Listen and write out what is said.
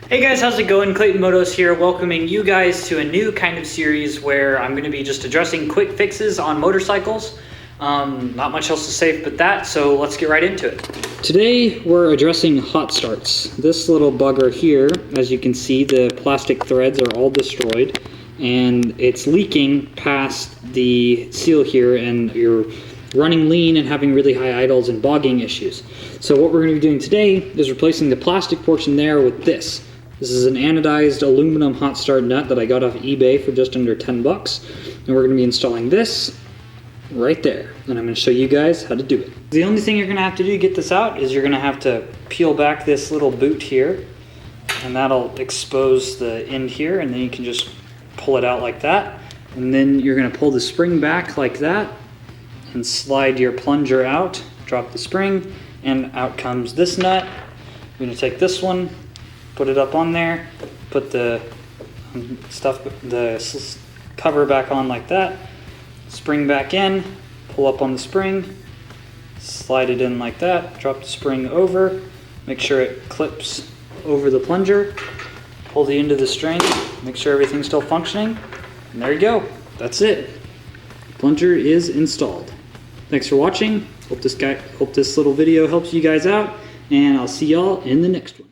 Hey guys, how's it going? Clayton Motos here, welcoming you guys to a new kind of series where I'm going to be just addressing quick fixes on motorcycles. Not much else to say but that, so let's get right into it. Today we're addressing hot starts. This little bugger here, as you can see, the plastic threads are all destroyed and it's leaking past the seal here, and you're running lean and having really high idles and bogging issues. So what we're going to be doing today is replacing the plastic portion there with this. This is an anodized aluminum hot start nut that I got off eBay for just under 10 bucks. And we're going to be installing this right there. And I'm going to show you guys how to do it. The only thing you're going to have to do to get this out is you're going to have to peel back this little boot here. And that'll expose the end here, and then you can just pull it out like that. And then you're going to pull the spring back like that and slide your plunger out, drop the spring, and out comes this nut. You're going to take this one, put it up on there, put the cover back on like that, spring back in, pull up on the spring, slide it in like that, drop the spring over, make sure it clips over the plunger, pull the end of the string, make sure everything's still functioning, and there you go. That's it. Plunger is installed. Thanks for watching. Hope this little video helps you guys out, and I'll see y'all in the next one.